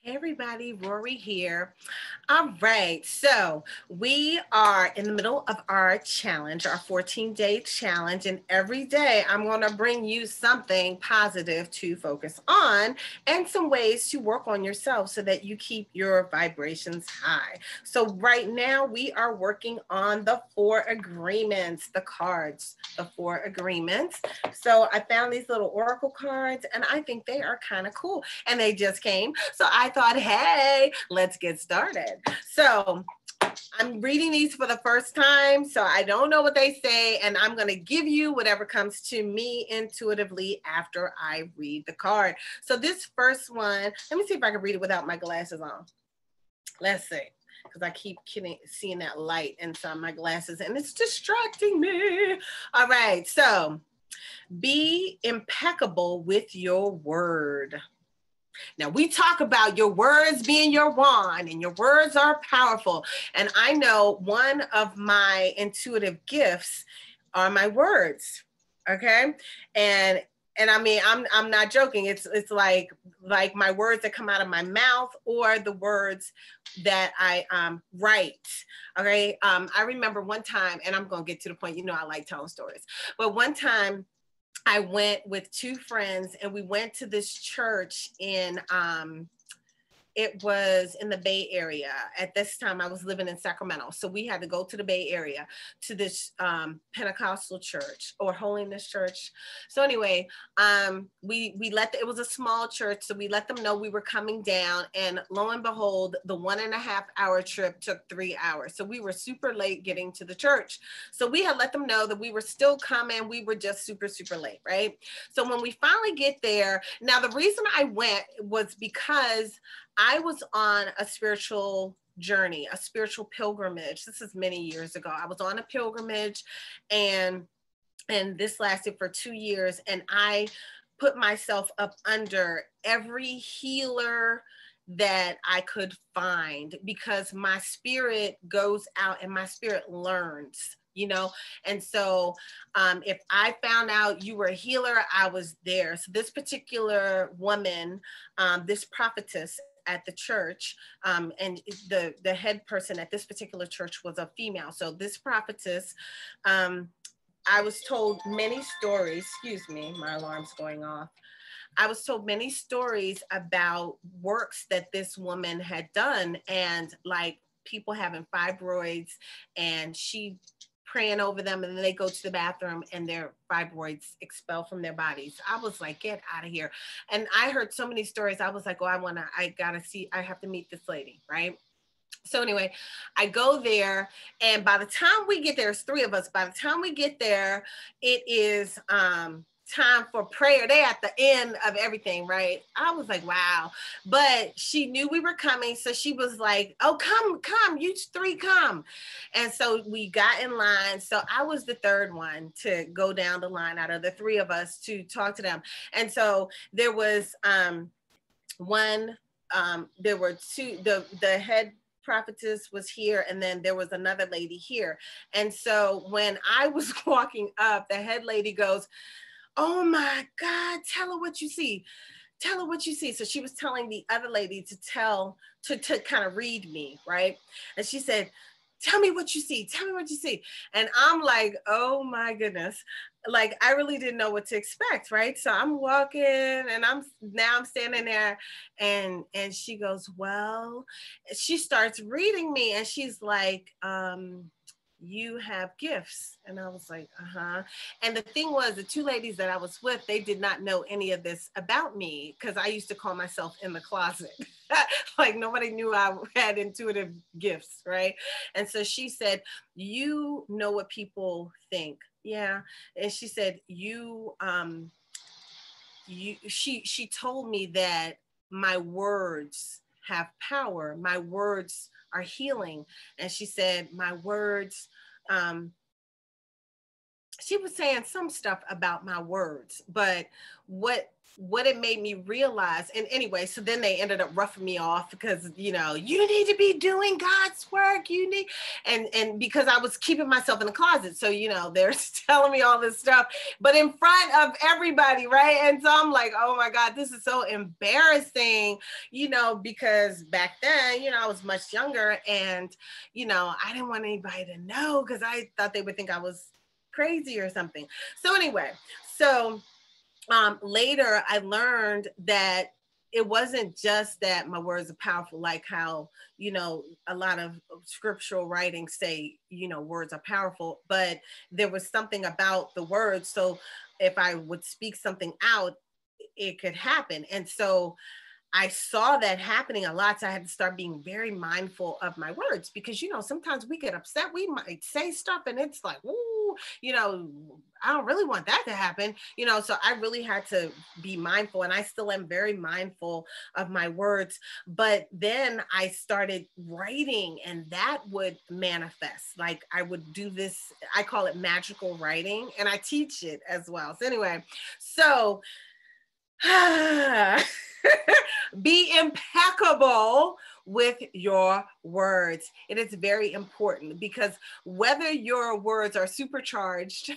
Hey everybody, Rory here. All right, so we are in the middle of our challenge, our 14-day challenge, and every day I'm going to bring you something positive to focus on and some ways to work on yourself so that you keep your vibrations high. So, right now we are working on the four agreements, the cards, the four agreements. So, I found these little oracle cards and I think they are kind of cool and they just came. So I thought, hey, let's get started. So I'm reading these for the first time, so I don't know what they say, and I'm going to give you whatever comes to me intuitively after I read the card. So this first one, let me see if I can read it without my glasses on. Let's see. Because I keep seeing that light inside my glasses and it's distracting me. All right, so be impeccable with your word. Now, we talk about your words being your wand, and your words are powerful. And I know one of my intuitive gifts are my words. Okay. And I mean, I'm not joking. It's like my words that come out of my mouth or the words that I write. Okay. I remember one time, and I'm gonna get to the point, I like telling stories. But one time I went with two friends and we went to this church in it was in the Bay Area. At this time, I was living in Sacramento. So we had to go to the Bay Area to this Pentecostal church or holiness church. So anyway, we it was a small church. So we let them know we were coming down. And lo and behold, the 1.5 hour trip took 3 hours. So we were super late getting to the church. So we had let them know that we were still coming. We were just super, super late, right? So when we finally get there, now the reason I went was because I was on a spiritual journey, a spiritual pilgrimage. This is many years ago. I was on a pilgrimage and this lasted for 2 years and I put myself up under every healer that I could find because my spirit goes out and my spirit learns, and so if I found out you were a healer, I was there. So this particular woman, this prophetess at the church, and the head person at this particular church was a female. So this prophetess, I was told many stories. Excuse me, my alarm's going off. I was told many stories about works that this woman had done, and like people having fibroids, and she praying over them, and then they go to the bathroom and their fibroids expel from their bodies. I was like, get out of here. And I heard so many stories. I was like, oh, I gotta see, I have to meet this lady, right? So anyway, I go there, and by the time we get there, it's three of us. By the time we get there, it is time for prayer. They at the end of everything, right? I was like, wow. But she knew we were coming, so she was like, oh, come, you three come. And so we got in line. So I was the third one to go down the line out of the three of us to talk to them. And so there was one, there were two, the head prophetess was here, and then there was another lady here. And so when I was walking up, the head lady goes, oh my God, tell her what you see. Tell her what you see. So she was telling the other lady to kind of read me, right? And she said, tell me what you see. Tell me what you see. And I'm like, oh my goodness. Like I really didn't know what to expect, right? So I'm walking and I'm standing there, and she goes, well, she starts reading me and she's like, you have gifts. And I was like, uh-huh. And the thing was, the two ladies that I was with, they did not know any of this about me because I used to call myself in the closet. Like nobody knew I had intuitive gifts, right? And so she said, you know what people think. Yeah. And she said, she told me that my words have power. My words are healing. And she said, my words, she was saying some stuff about my words, but what it made me realize, and anyway, so then they ended up roughing me off because, you know, you need to be doing God's work, you need, and because I was keeping myself in the closet, so, you know, they're telling me all this stuff, but in front of everybody, right? And so I'm like, oh my God, this is so embarrassing, you know, because back then, you know, I was much younger, and, you know, I didn't want anybody to know because I thought they would think I was crazy or something. So anyway, so later I learned that it wasn't just that my words are powerful, like how, you know, a lot of scriptural writings say, you know, words are powerful, but there was something about the words. So if I would speak something out, it could happen. And so I saw that happening a lot. So I had to start being very mindful of my words because, you know, sometimes we get upset. We might say stuff and it's like, ooh, you know, I don't really want that to happen, you know. So I really had to be mindful, and I still am very mindful of my words. But then I started writing, and that would manifest. Like I would do this, I call it magical writing, and I teach it as well. So anyway, so be impeccable with your words. It is very important because whether your words are supercharged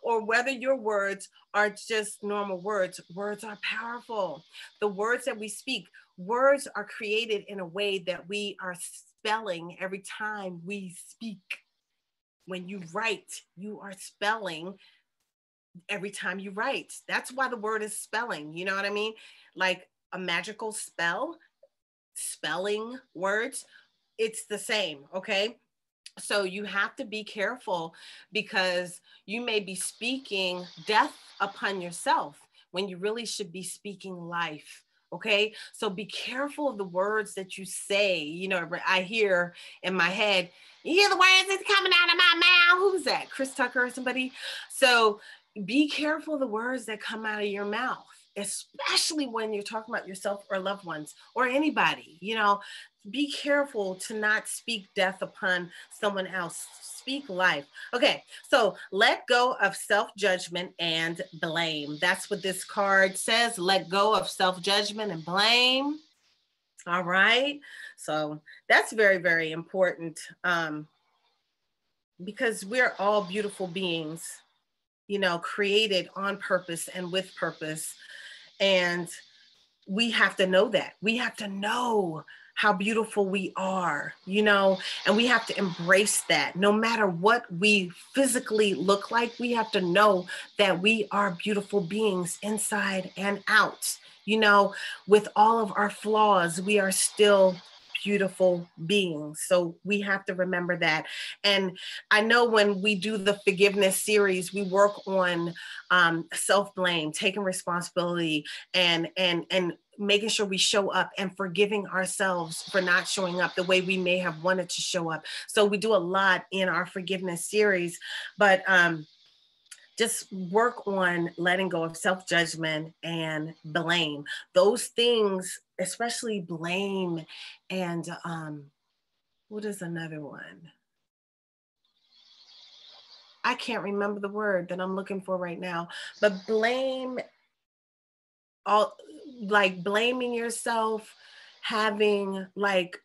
or whether your words are just normal words, words are powerful. The words that we speak, words are created in a way that we are spelling every time we speak. When you write, you are spelling every time you write. That's why the word is spelling. You know what I mean? Like a magical spell, spelling words, it's the same. Okay. So you have to be careful because you may be speaking death upon yourself when you really should be speaking life. Okay. So be careful of the words that you say. You know, I hear in my head, you hear the words that's coming out of my mouth. Who's that? Chris Tucker or somebody? So be careful of the words that come out of your mouth, especially when you're talking about yourself or loved ones or anybody. You know, be careful to not speak death upon someone else. Speak life. Okay, so let go of self-judgment and blame. That's what this card says. Let go of self-judgment and blame. All right. So that's very, very important because we're all beautiful beings, you know, created on purpose and with purpose. And we have to know that. We have to know how beautiful we are, you know, and we have to embrace that. No matter what we physically look like, we have to know that we are beautiful beings inside and out. You know, with all of our flaws, we are still beautiful beings. So we have to remember that. And I know when we do the forgiveness series, we work on self-blame, taking responsibility, and making sure we show up and forgiving ourselves for not showing up the way we may have wanted to show up. So we do a lot in our forgiveness series, but just work on letting go of self-judgment and blame. Those things, especially blame and what is another one? I can't remember the word that I'm looking for right now, but blame, all like blaming yourself, having like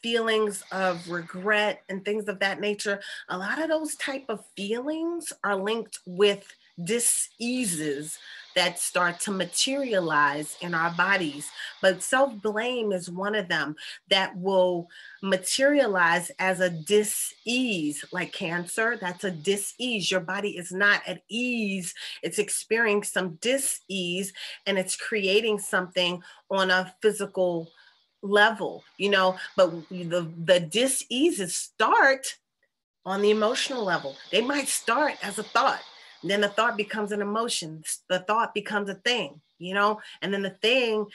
feelings of regret and things of that nature. A lot of those type of feelings are linked with diseases that start to materialize in our bodies. But self-blame is one of them that will materialize as a dis-ease, like cancer. That's a dis-ease. Your body is not at ease. It's experiencing some dis-ease, and it's creating something on a physical level, you know, but the dis-eases start on the emotional level. They might start as a thought, and then the thought becomes an emotion. The thought becomes a thing, you know, and then the thing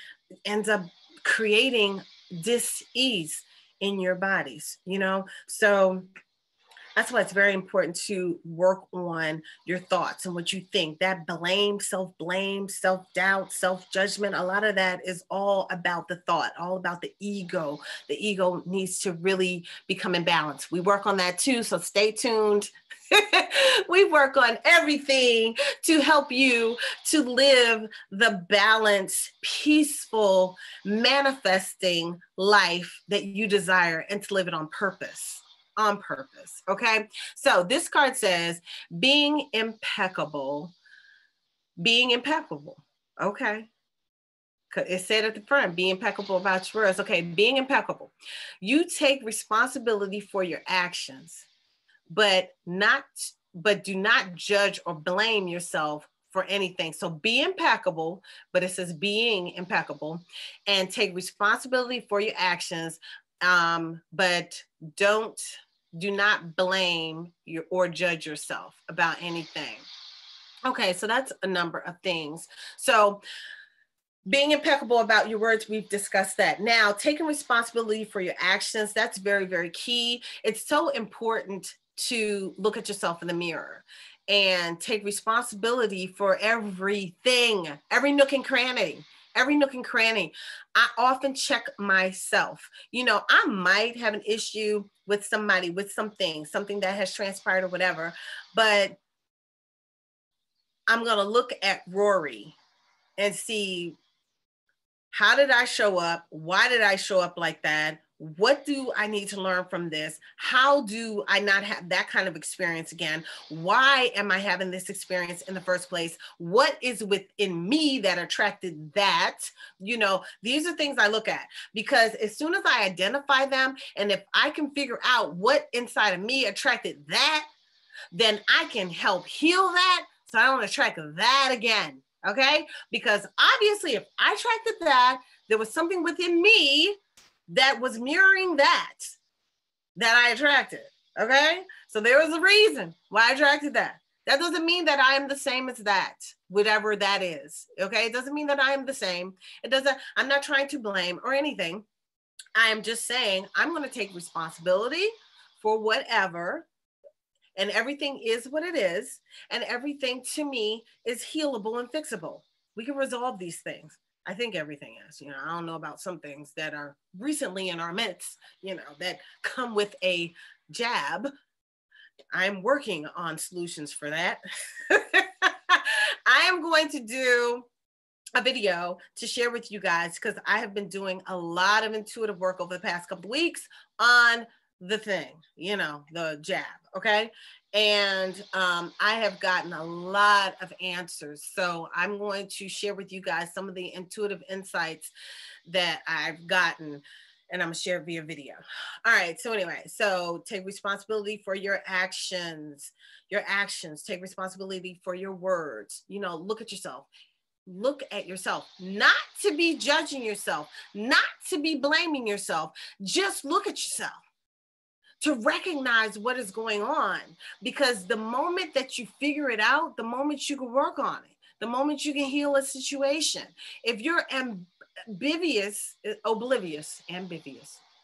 ends up creating dis-ease in your bodies, you know. So That's why it's very important to work on your thoughts and what you think. That blame, self-doubt, self-judgment, a lot of that is all about the thought, all about the ego. The ego needs to really become in balance. We work on that too, so stay tuned. We work on everything to help you to live the balanced, peaceful, manifesting life that you desire and to live it on purpose. On purpose. Okay. So this card says being impeccable. Being impeccable. Okay. It said at the front, be impeccable about your words. Okay. Being impeccable. You take responsibility for your actions, but do not judge or blame yourself for anything. So be impeccable, but it says being impeccable, and take responsibility for your actions, but do not blame you or judge yourself about anything. Okay, so that's a number of things. So being impeccable about your words, we've discussed that. Now, taking responsibility for your actions, that's very, very key. It's so important to look at yourself in the mirror and take responsibility for everything, every nook and cranny. Every nook and cranny. I often check myself. You know, I might have an issue with somebody, with something that has transpired or whatever, but I'm going to look at Rorree and see, how did I show up? Why did I show up like that? What do I need to learn from this? How do I not have that kind of experience again? Why am I having this experience in the first place? What is within me that attracted that? You know, these are things I look at, because as soon as I identify them, and if I can figure out what inside of me attracted that, then I can help heal that so I don't attract that again. Okay? Because obviously, if I attracted that, there was something within me that was mirroring that I attracted. Okay? So there was a reason why I attracted that. That doesn't mean that I am the same as that, whatever that is. Okay? It doesn't mean that I am the same. I'm not trying to blame or anything. I am just saying I'm going to take responsibility for whatever, and everything is what it is, and everything to me is healable and fixable. We can resolve these things. I think everything is. You know, I don't know about some things that are recently in our midst, you know, that come with a jab. I'm working on solutions for that. I am going to do a video to share with you guys, because I have been doing a lot of intuitive work over the past couple of weeks on the thing, you know, the jab. Okay. And I have gotten a lot of answers. So I'm going to share with you guys some of the intuitive insights that I've gotten, and I'm going to share it via video. All right. So anyway, so take responsibility for your actions, take responsibility for your words. You know, look at yourself. Look at yourself, not to be judging yourself, not to be blaming yourself. Just look at yourself, to recognize what is going on, because the moment that you figure it out, the moment you can work on it, the moment you can heal a situation. If you're oblivious,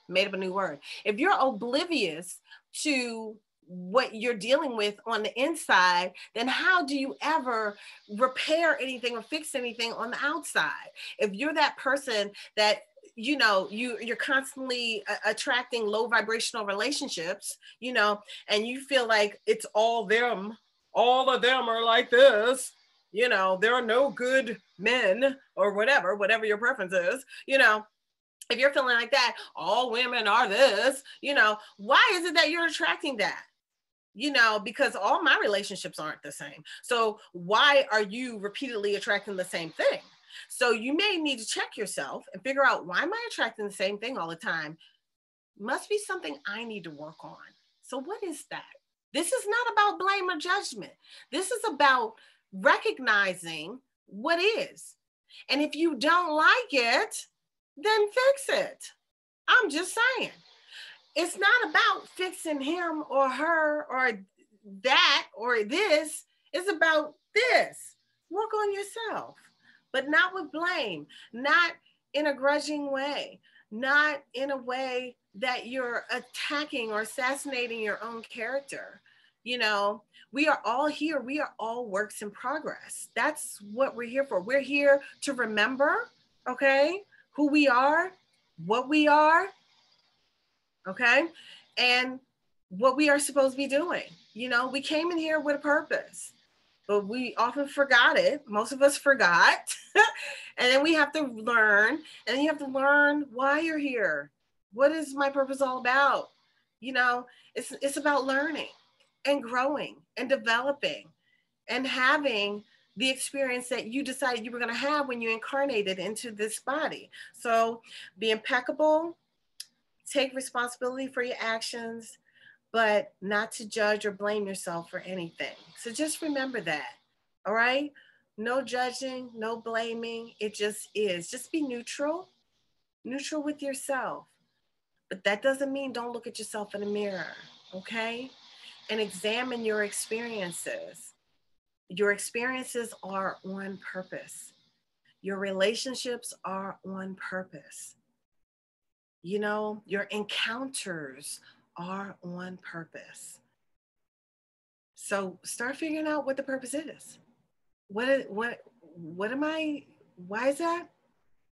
made up a new word. If you're oblivious to what you're dealing with on the inside, then how do you ever repair anything or fix anything on the outside? If you're that person that, you know, you're constantly attracting low vibrational relationships, you know, and you feel like it's all of them are like this, you know, there are no good men, or whatever your preference is, you know. If you're feeling like that, all women are this, you know, why is it that you're attracting that? You know, because all my relationships aren't the same. So why are you repeatedly attracting the same thing? So you may need to check yourself and figure out, why am I attracting the same thing all the time? Must be something I need to work on. So what is that? This is not about blame or judgment. This is about recognizing what is. And if you don't like it, then fix it. I'm just saying. It's not about fixing him or her or that or this. It's about this. Work on yourself, but not with blame, not in a grudging way, not in a way that you're attacking or assassinating your own character. You know, we are all here. We are all works in progress. That's what we're here for. We're here to remember, okay, who we are, what we are, okay, and what we are supposed to be doing. You know, we came in here with a purpose, but we often forgot it. Most of us forgot. And then we have to learn, and you have to learn why you're here. What is my purpose all about? You know, it's about learning and growing and developing and having the experience that you decided you were going to have when you incarnated into this body. So be impeccable, take responsibility for your actions, but not to judge or blame yourself for anything. So just remember that. All right? No judging, no blaming. It just is. Just be neutral, neutral with yourself. But that doesn't mean don't look at yourself in the mirror, okay? And examine your experiences. Your experiences are on purpose. Your relationships are on purpose. You know, your encounters are on purpose. So start figuring out what the purpose is. What am I, why is that?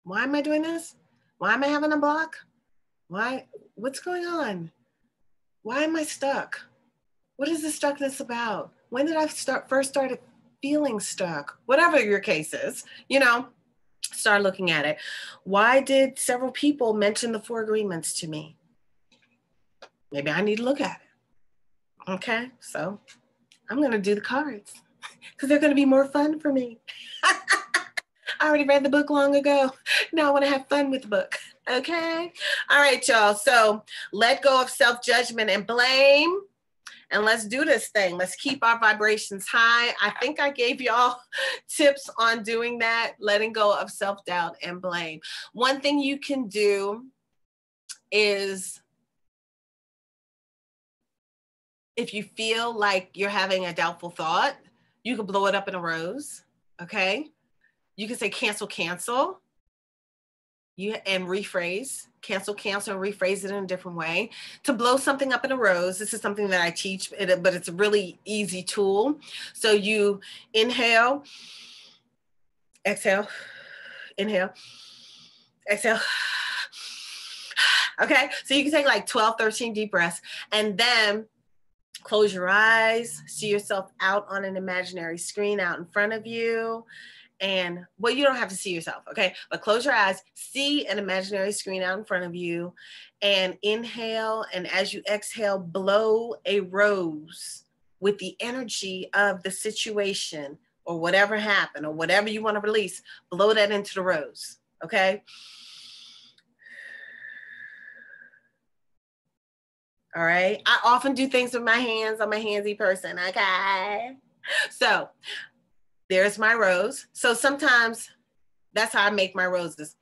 Why am I doing this? Why am I having a block? What's going on? Why am I stuck? What is the stuckness about? When did I first started feeling stuck? Whatever your case is, you know, start looking at it. Why did several people mention the 4 agreements to me? Maybe I need to look at it. Okay, so I'm going to do the cards because they're going to be more fun for me. I already read the book long ago. Now I want to have fun with the book. Okay. All right, y'all. So let go of self-judgment and blame. And let's do this thing. Let's keep our vibrations high. I think I gave y'all tips on doing that, letting go of self-doubt and blame. One thing you can do is, if you feel like you're having a doubtful thought, you can blow it up in a rose, okay? You can say cancel, cancel, and rephrase, cancel, cancel, and rephrase it in a different way. To blow something up in a rose, this is something that I teach, but it's a really easy tool. So you inhale, exhale, inhale, exhale. Okay, so you can take like 12, 13 deep breaths, and then close your eyes, see yourself out on an imaginary screen out in front of you. And well, you don't have to see yourself, okay? But close your eyes, see an imaginary screen out in front of you, and inhale. And as you exhale, blow a rose with the energy of the situation or whatever happened or whatever you want to release. Blow that into the rose, okay? All right. I often do things with my hands. I'm a handsy person, okay? So there's my rose. So sometimes that's how I make my roses.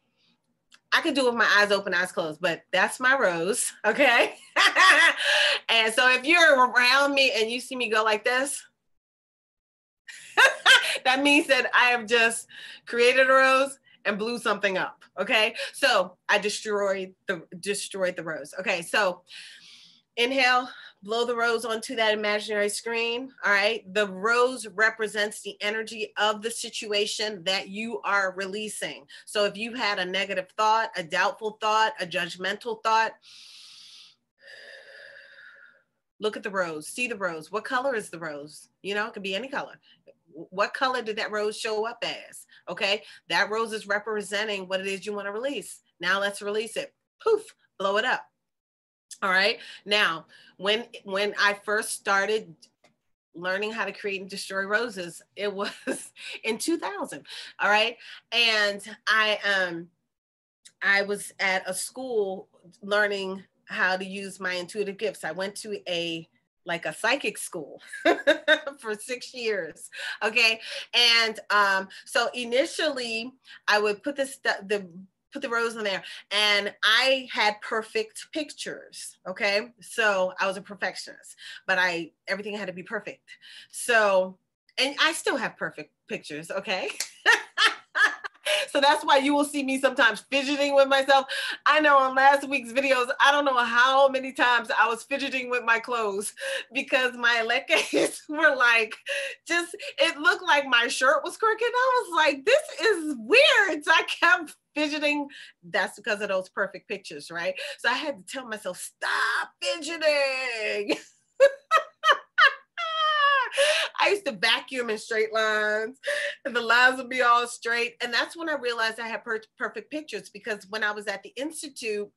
I could do it with my eyes open, eyes closed, but that's my rose, okay? And so if you're around me and you see me go like this, that means that I have just created a rose and blew something up, okay? So I destroyed the rose. Okay, so inhale, blow the rose onto that imaginary screen. All right. The rose represents the energy of the situation that you are releasing. So if you had a negative thought, a doubtful thought, a judgmental thought, look at the rose, see the rose. What color is the rose? You know, it could be any color. What color did that rose show up as? Okay. That rose is representing what it is you want to release. Now let's release it. Poof, blow it up. All right. Now, when I first started learning how to create and destroy roses, it was in 2000. All right. And I was at a school learning how to use my intuitive gifts. I went to a psychic school for 6 years. Okay. And so initially I would put the rose in there, and I had perfect pictures. Okay. So I was a perfectionist, but everything had to be perfect. So, and I still have perfect pictures. Okay. So So that's why you will see me sometimes fidgeting with myself. I know on last week's videos, I don't know how many times I was fidgeting with my clothes because my legs were like, just, it looked like my shirt was crooked. I was like, this is weird. So I kept fidgeting. That's because of those perfect pictures, right? So I had to tell myself, stop fidgeting. I used to vacuum in straight lines and the lines would be all straight. And that's when I realized I had perfect pictures, because when I was at the Institute,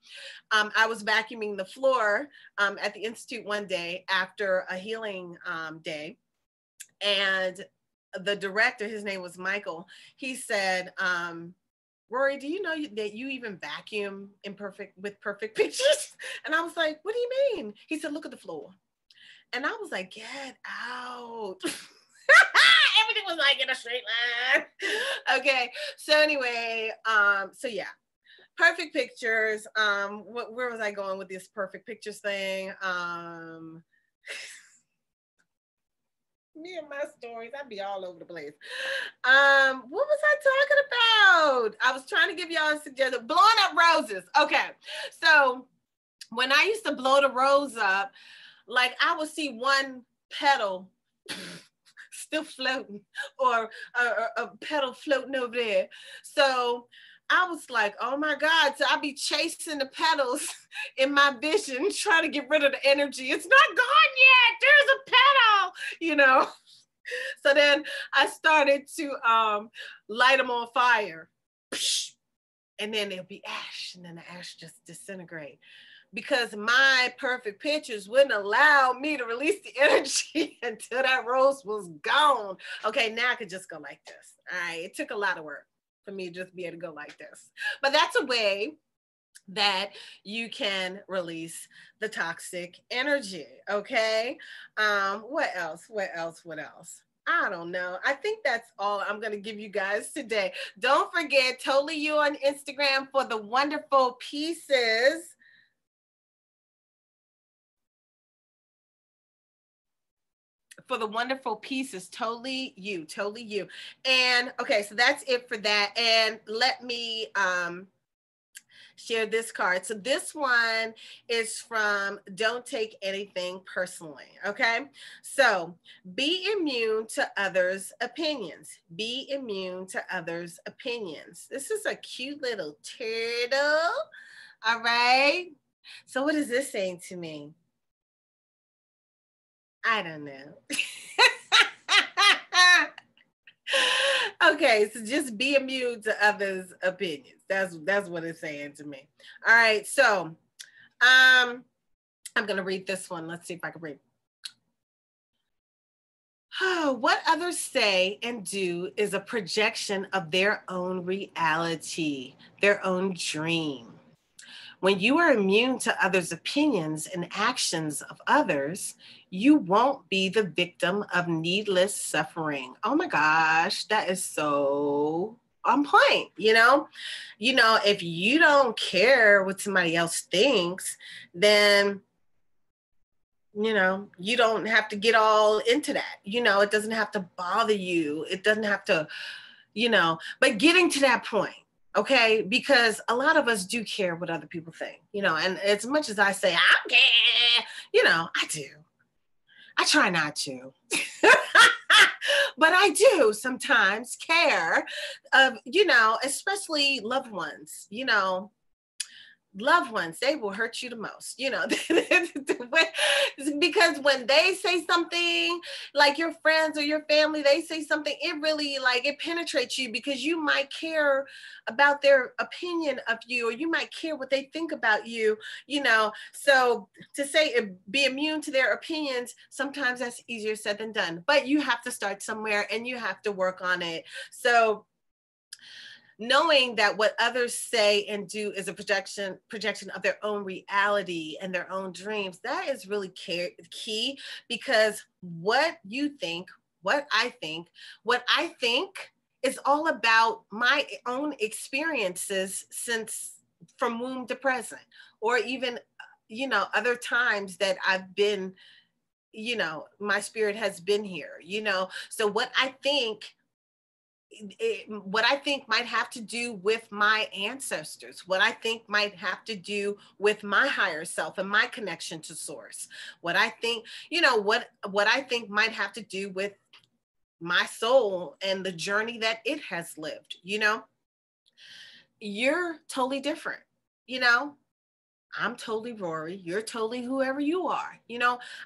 I was vacuuming the floor at the Institute one day after a healing day. And the director, his name was Michael, he said, Rorree, do you know that you even vacuum with perfect pictures? And I was like, what do you mean? He said, look at the floor. And I was like, get out. Everything was like in a straight line. Okay. So anyway, so yeah, perfect pictures. Where was I going with this perfect pictures thing? Me and my stories, I'd be all over the place. What was I talking about? I was trying to give y'all a suggestion. Blowing up roses. Okay. So when I used to blow the rose up, like I would see one petal still floating, or a petal floating over there. So I was like, oh my God. So I'd be chasing the petals in my vision, trying to get rid of the energy. It's not gone yet. There's a petal, you know. So then I started to light them on fire. And then there'll be ash, and then the ash just disintegrate. Because my perfect pictures wouldn't allow me to release the energy until that rose was gone. Okay, now I could just go like this. All right, it took a lot of work for me to just be able to go like this. But that's a way that you can release the toxic energy, okay? What else? I don't know. I think that's all I'm going to give you guys today. Don't forget, Totally You on Instagram for the wonderful pieces. For the wonderful pieces, totally you. And okay, so that's it for that. And let me share this card. So this one is from Don't Take Anything Personally. Okay, so be immune to others' opinions. Be immune to others' opinions. This is a cute little turtle. All right, so what is this saying to me? I don't know. Okay, so just be immune to others' opinions. That's what it's saying to me. All right, so I'm gonna read this one. Let's see if I can read. What others say and do is a projection of their own reality, their own dream. When you are immune to others' opinions and actions of others, you won't be the victim of needless suffering. Oh my gosh, that is so on point, you know? If you don't care what somebody else thinks, then you don't have to get all into that. It doesn't have to bother you. It doesn't have to, but getting to that point, okay, because a lot of us do care what other people think, and as much as I say I don't care, I do. I try not to. But I do sometimes care of, especially loved ones, loved ones, they will hurt you the most, because when they say something, like your friends or your family, they say something, it really it penetrates you, because you might care about their opinion of you, or you might care what they think about you, so to say be immune to their opinions, sometimes that's easier said than done, but you have to start somewhere and you have to work on it. So knowing that what others say and do is a projection of their own reality and their own dreams, that is really key, because what I think is all about my own experiences since from womb to present, or even, other times that I've been, my spirit has been here, so what I think what I think might have to do with my ancestors, what I think might have to do with my higher self and my connection to source, what I think, what I think might have to do with my soul and the journey that it has lived. You're totally different. I'm totally Rorree. You're totally whoever you are.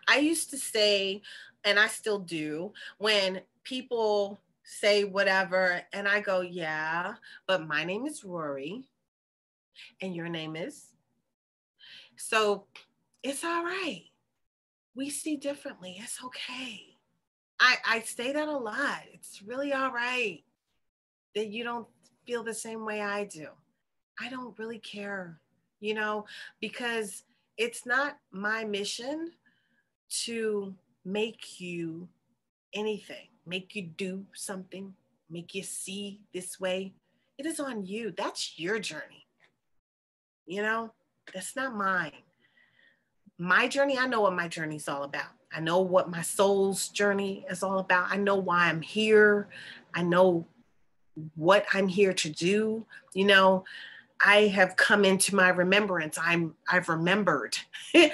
I used to say, and I still do, when people say whatever, and I go, yeah, but my name is Rorree, and your name is. So it's all right. We see differently. It's okay. I say that a lot. It's really all right that you don't feel the same way I do. I don't really care, because it's not my mission to make you anything, make you do something, make you see this way. It is on you. That's your journey. That's not mine. My journey, I know what my journey is all about. I know what my soul's journey is all about. I know why I'm here. I know what I'm here to do. I have come into my remembrance. I've remembered. I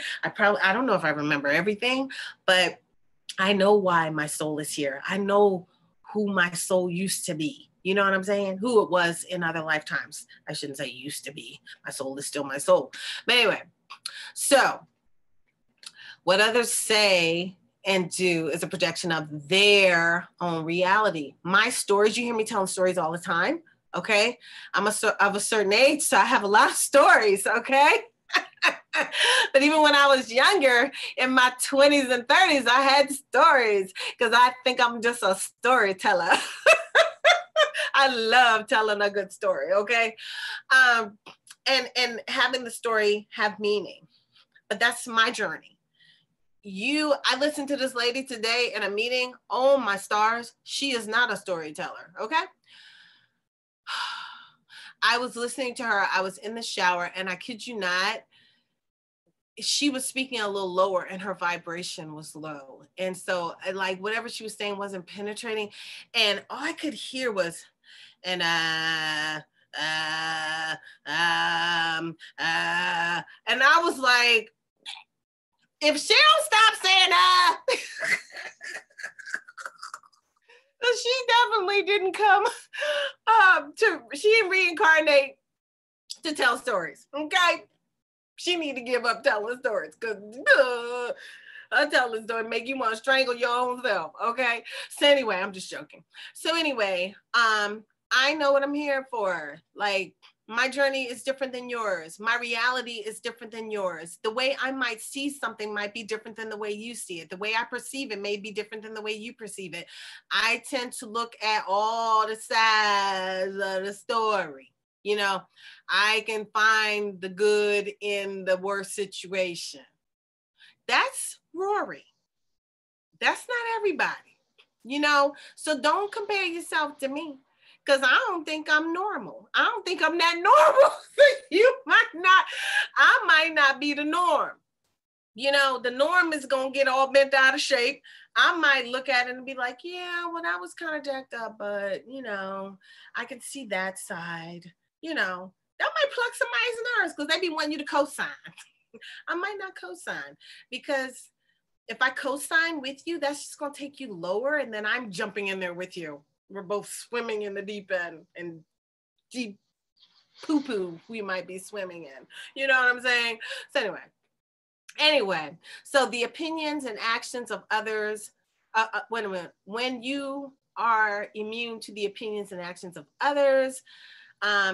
don't know if I remember everything, but I know why my soul is here. I know who my soul used to be. You know what I'm saying? Who it was in other lifetimes. I shouldn't say used to be. My soul is still my soul. But anyway, so what others say and do is a projection of their own reality. My stories, you hear me telling stories all the time. Okay. I'm of a certain age, so I have a lot of stories. Okay. But even when I was younger, in my 20s and 30s, I had stories because I think I'm just a storyteller. I love telling a good story. Okay. And having the story have meaning. But that's my journey. I listened to this lady today in a meeting. Oh my stars. She is not a storyteller. Okay. I was listening to her. I was in the shower, and I kid you not, she was speaking a little lower and her vibration was low. And so like whatever she was saying wasn't penetrating. And all I could hear was, and and I was like, if she don't stop saying she definitely didn't come she didn't reincarnate to tell stories. Okay. She need to give up telling stories because I tell this story make you want to strangle your own self. Okay. So anyway, I'm just joking. So anyway, I know what I'm here for. Like, my journey is different than yours. My reality is different than yours. The way I might see something might be different than the way you see it. The way I perceive it may be different than the way you perceive it. I tend to look at all the sides of the story. I can find the good in the worst situation. That's Rorree. That's not everybody, So don't compare yourself to me. Because I don't think I'm normal. I don't think I'm that normal. I might not be the norm. The norm is going to get all bent out of shape. I might look at it and be like, yeah, well, that was kind of jacked up, but, I can see that side. That might pluck somebody's nerves because they be wanting you to co-sign. I might not co-sign because if I co-sign with you, that's just going to take you lower. And then I'm jumping in there with you. We're both swimming in the deep end and deep poo-poo we might be swimming in. You know what I'm saying? So anyway, so the opinions and actions of others, wait a minute, when you are immune to the opinions and actions of others,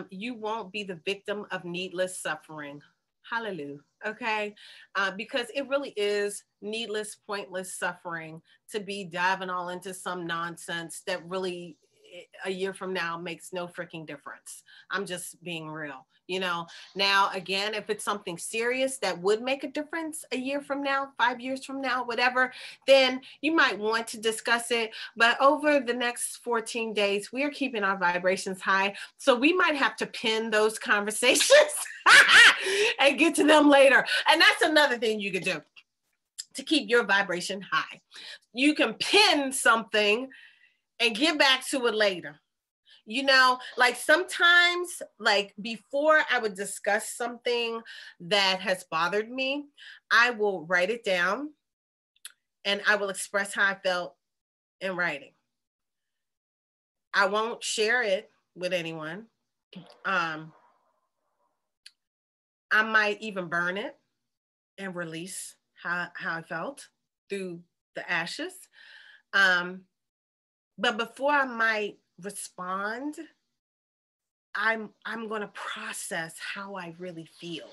you won't be the victim of needless suffering. Hallelujah. Okay. Because it really is needless, pointless suffering to be diving all into some nonsense that really a year from now makes no freaking difference. I'm just being real. Now, again, if it's something serious that would make a difference a year from now, 5 years from now, whatever, then you might want to discuss it. But over the next 14 days, we are keeping our vibrations high. So we might have to pin those conversations and get to them later. And that's another thing you can do to keep your vibration high. You can pin something and get back to it later. You know, like sometimes, like before I would discuss something that has bothered me, I will write it down and I will express how I felt in writing. I won't share it with anyone. Um, I might even burn it and release how I felt through the ashes. Um, but before I might respond, I'm going to process how I really feel,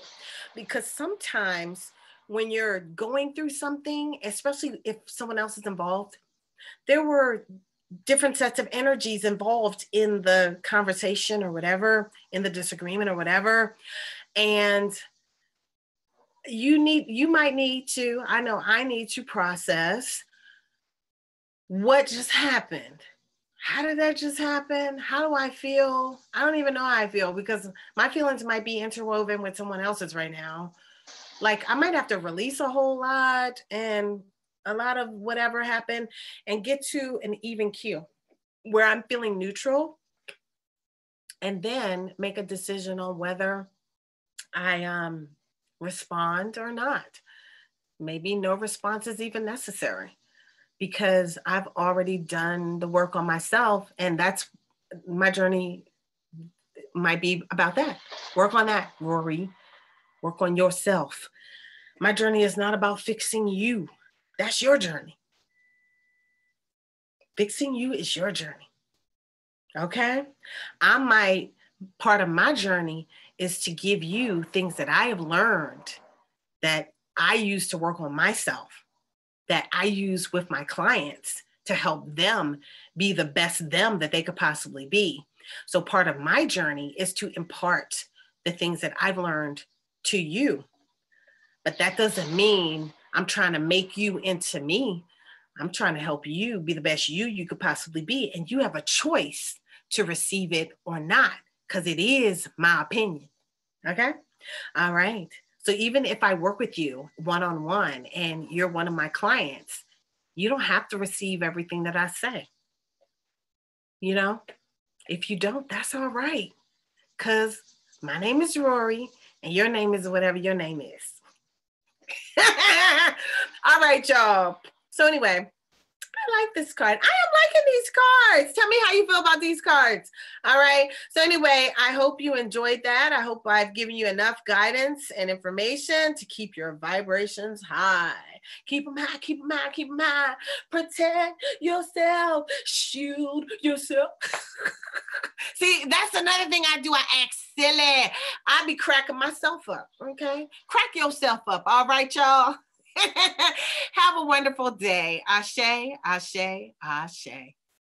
because sometimes when you're going through something, especially if someone else is involved, there were different sets of energies involved in the conversation or whatever, in the disagreement or whatever. And you might need to, I know I need to process what just happened. How did that just happen? How do I feel? I don't even know how I feel, because my feelings might be interwoven with someone else's right now. Like I might have to release a whole lot and a lot of whatever happened and get to an even keel where I'm feeling neutral, and then make a decision on whether I respond or not. Maybe no response is even necessary, because I've already done the work on myself, and that's my journey might be about that. Work on that, Rorree. Work on yourself. My journey is not about fixing you. That's your journey. Fixing you is your journey. Okay? Part of my journey is to give you things that I have learned that I use to work on myself, that I use with my clients to help them be the best them that they could possibly be. So part of my journey is to impart the things that I've learned to you. But that doesn't mean I'm trying to make you into me. I'm trying to help you be the best you could possibly be. And you have a choice to receive it or not, because it is my opinion. Okay? All right. So even if I work with you one-on-one and you're one of my clients, you don't have to receive everything that I say. You know, if you don't, that's all right. Because my name is Rorree and your name is whatever your name is. All right, y'all. So anyway, I like this card. I am liking these cards. Tell me how you feel about these cards. All right. So anyway, I hope you enjoyed that. I hope I've given you enough guidance and information to keep your vibrations high. Keep them high, keep them high, keep them high. Protect yourself. Shield yourself. See, that's another thing I do. I act silly. I be cracking myself up. Okay. Crack yourself up. All right, y'all. Have a wonderful day. Ashe, ashe, ashe.